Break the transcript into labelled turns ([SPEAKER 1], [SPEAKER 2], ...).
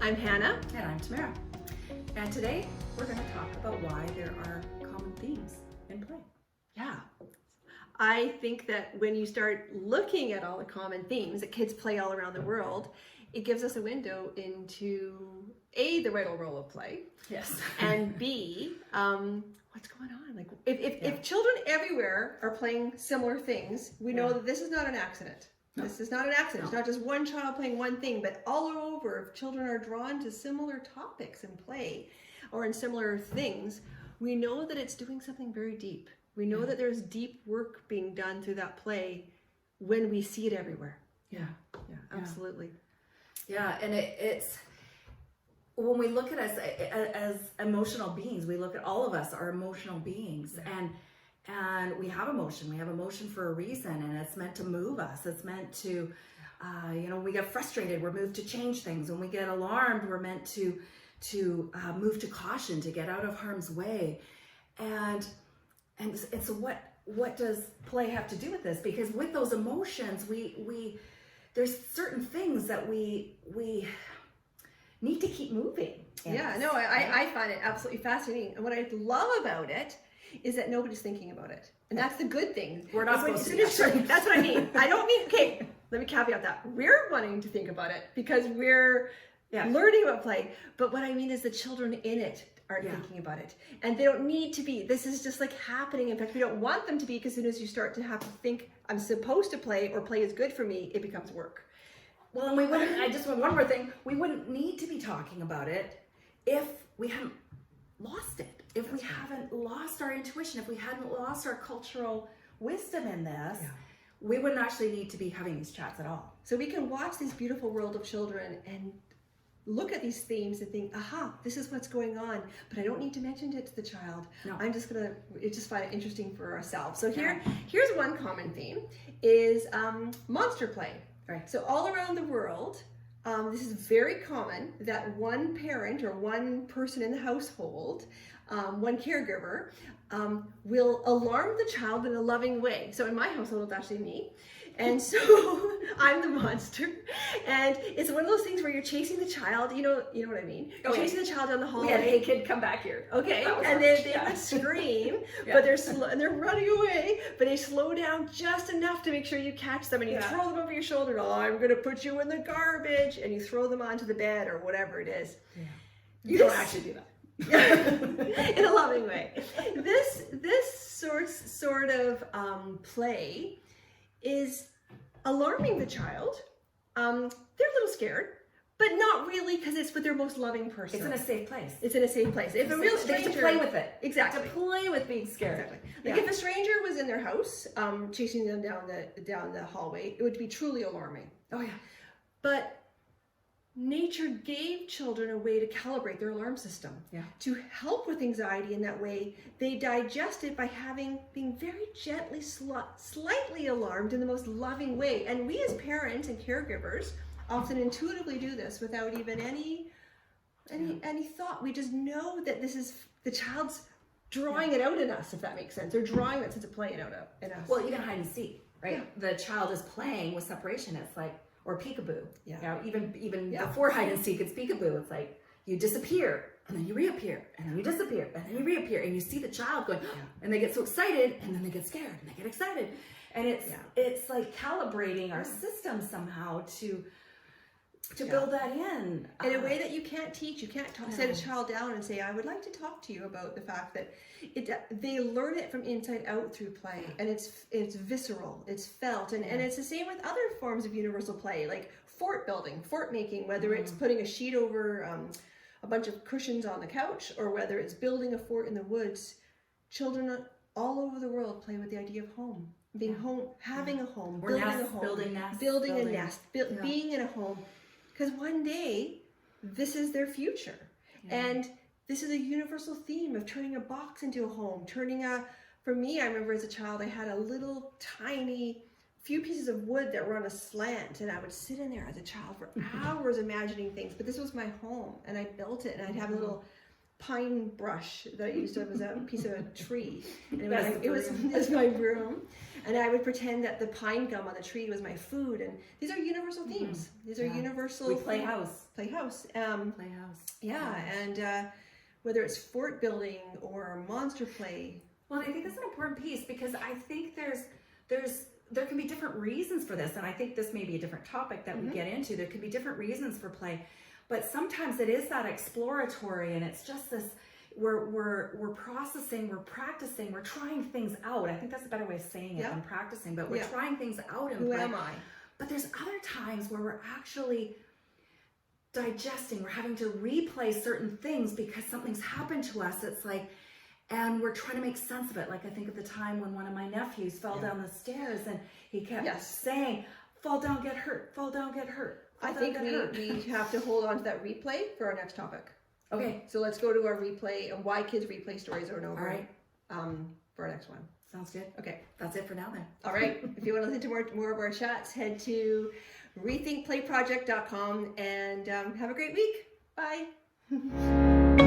[SPEAKER 1] I'm Hannah.
[SPEAKER 2] And I'm Tamara. And today we're going to talk about why there are common themes in play.
[SPEAKER 1] Yeah. I think that when you start looking at all the common themes that kids play all around the world, it gives us a window into A, the vital role of play.
[SPEAKER 2] Yes.
[SPEAKER 1] And B, what's going on? Like if children everywhere are playing similar things, we know that this is not an accident. No. This is not an accident. It's not just one child playing one thing, but all over, if children are drawn to similar topics in play or in similar things, we know that it's doing something very deep. We know that there's deep work being done through that play when we see it everywhere.
[SPEAKER 2] Yeah,
[SPEAKER 1] Absolutely.
[SPEAKER 2] Yeah, and it's when we look at us as emotional beings, we look at all of us are emotional beings, and we have emotion. We have emotion for a reason, and it's meant to move us. It's meant to, we get frustrated, we're moved to change things. When we get alarmed, we're meant to move to caution, to get out of harm's way. And so what does play have to do with this? Because with those emotions, we there's certain things that we need to keep moving.
[SPEAKER 1] I find it absolutely fascinating. And what I love about it is that nobody's thinking about it. And that's the good thing.
[SPEAKER 2] We're not supposed to be.
[SPEAKER 1] That's what I mean. I don't mean, okay, let me caveat that. We're wanting to think about it because we're learning about play. But what I mean is the children in it are thinking about it. And they don't need to be. This is just like happening. In fact, we don't want them to be, because as soon as you start to have to think, I'm supposed to play or play is good for me, it becomes work.
[SPEAKER 2] Well, and we wouldn't, I just want one more thing. We wouldn't need to be talking about it if we hadn't lost it. If we haven't lost our intuition, if we hadn't lost our cultural wisdom in this, we wouldn't actually need to be having these chats at all.
[SPEAKER 1] So we can watch this beautiful world of children and look at these themes and think, aha, this is what's going on, but I don't need to mention it to the child. No. I'm just gonna find it interesting for ourselves. So here's one common theme is monster play.
[SPEAKER 2] Right.
[SPEAKER 1] So all around the world, this is very common that one parent or one person in the household, one caregiver, will alarm the child in a loving way. So in my household, it's actually me. And so I'm the monster. And it's one of those things where you're chasing the child, you know what I mean? You're chasing the child down the hallway.
[SPEAKER 2] We had, hey kid, come back here.
[SPEAKER 1] Okay, and then they would scream, but they're slow, and they're running away, but they slow down just enough to make sure you catch them, and you throw them over your shoulder. Oh, I'm going to put you in the garbage, and you throw them onto the bed or whatever it is.
[SPEAKER 2] Yeah. You don't actually do that.
[SPEAKER 1] In a loving way. This sort of play is alarming the child. They're a little scared, but not really, because it's with their most loving person.
[SPEAKER 2] It's in a safe place.
[SPEAKER 1] It's in a safe place. If a real stranger,
[SPEAKER 2] to play with it.
[SPEAKER 1] Exactly.
[SPEAKER 2] To play with being scared.
[SPEAKER 1] Exactly. Like if a stranger was in their house, chasing them down the hallway, it would be truly alarming.
[SPEAKER 2] Oh yeah.
[SPEAKER 1] But nature gave children a way to calibrate their alarm system. Yeah. To help with anxiety in that way, they digest it by being very gently, slightly alarmed in the most loving way. And we as parents and caregivers often intuitively do this without even any thought. We just know that this is the child's drawing it out in us, if that makes sense. They're drawing that sense of play out in us.
[SPEAKER 2] Well, even hide and seek, right? Yeah. The child is playing with separation. It's like, or peekaboo. Yeah. You know, even before hide and seek, it's peekaboo. It's like you disappear and then you reappear and then you disappear and then you reappear, and you see the child going, and they get so excited, and then they get scared and they get excited, and it's like calibrating our system somehow to build that in
[SPEAKER 1] a way that you can't teach. You can't set a child down and say, I would like to talk to you about the fact that they learn it from inside out through play, and it's visceral, it's felt, and it's the same with other forms of universal play, like fort building, fort making, whether it's putting a sheet over a bunch of cushions on the couch, or whether it's building a fort in the woods. Children all over the world play with the idea of home, being home, having a home,
[SPEAKER 2] building a home,
[SPEAKER 1] building a nest, being in a home. Because one day, this is their future. And this is a universal theme of turning a box into a home, for me, I remember as a child, I had a little tiny few pieces of wood that were on a slant, and I would sit in there as a child for hours imagining things. But this was my home, and I built it, and I'd have a little pine brush that I used as a piece of a tree. And
[SPEAKER 2] That's
[SPEAKER 1] it was my broom. And I would pretend that the pine gum on the tree was my food. And these are universal themes. These are universal.
[SPEAKER 2] We play house.
[SPEAKER 1] Play house.
[SPEAKER 2] Play house.
[SPEAKER 1] Yeah, and whether it's fort building or monster play.
[SPEAKER 2] Well, I think that's an important piece because I think there can be different reasons for this, and I think this may be a different topic that we get into. There can be different reasons for play, but sometimes it is that exploratory, and it's just this. We're processing, we're practicing, we're trying things out. I think that's a better way of saying it than practicing, but we're trying things out in
[SPEAKER 1] Who
[SPEAKER 2] play.
[SPEAKER 1] am I?
[SPEAKER 2] But there's other times where we're actually digesting. We're having to replay certain things because something's happened to us. It's like, and we're trying to make sense of it. Like I think of the time when one of my nephews fell down the stairs and he kept saying, fall down, get hurt, fall down, get hurt.
[SPEAKER 1] I think we have to hold on to that replay for our next topic.
[SPEAKER 2] Okay.
[SPEAKER 1] So let's go to our replay and why kids replay stories over and over.
[SPEAKER 2] All right.
[SPEAKER 1] For our next one.
[SPEAKER 2] Sounds good.
[SPEAKER 1] Okay.
[SPEAKER 2] That's it for now then.
[SPEAKER 1] All right. If you want to listen to more of our chats, head to rethinkplayproject.com and have a great week. Bye.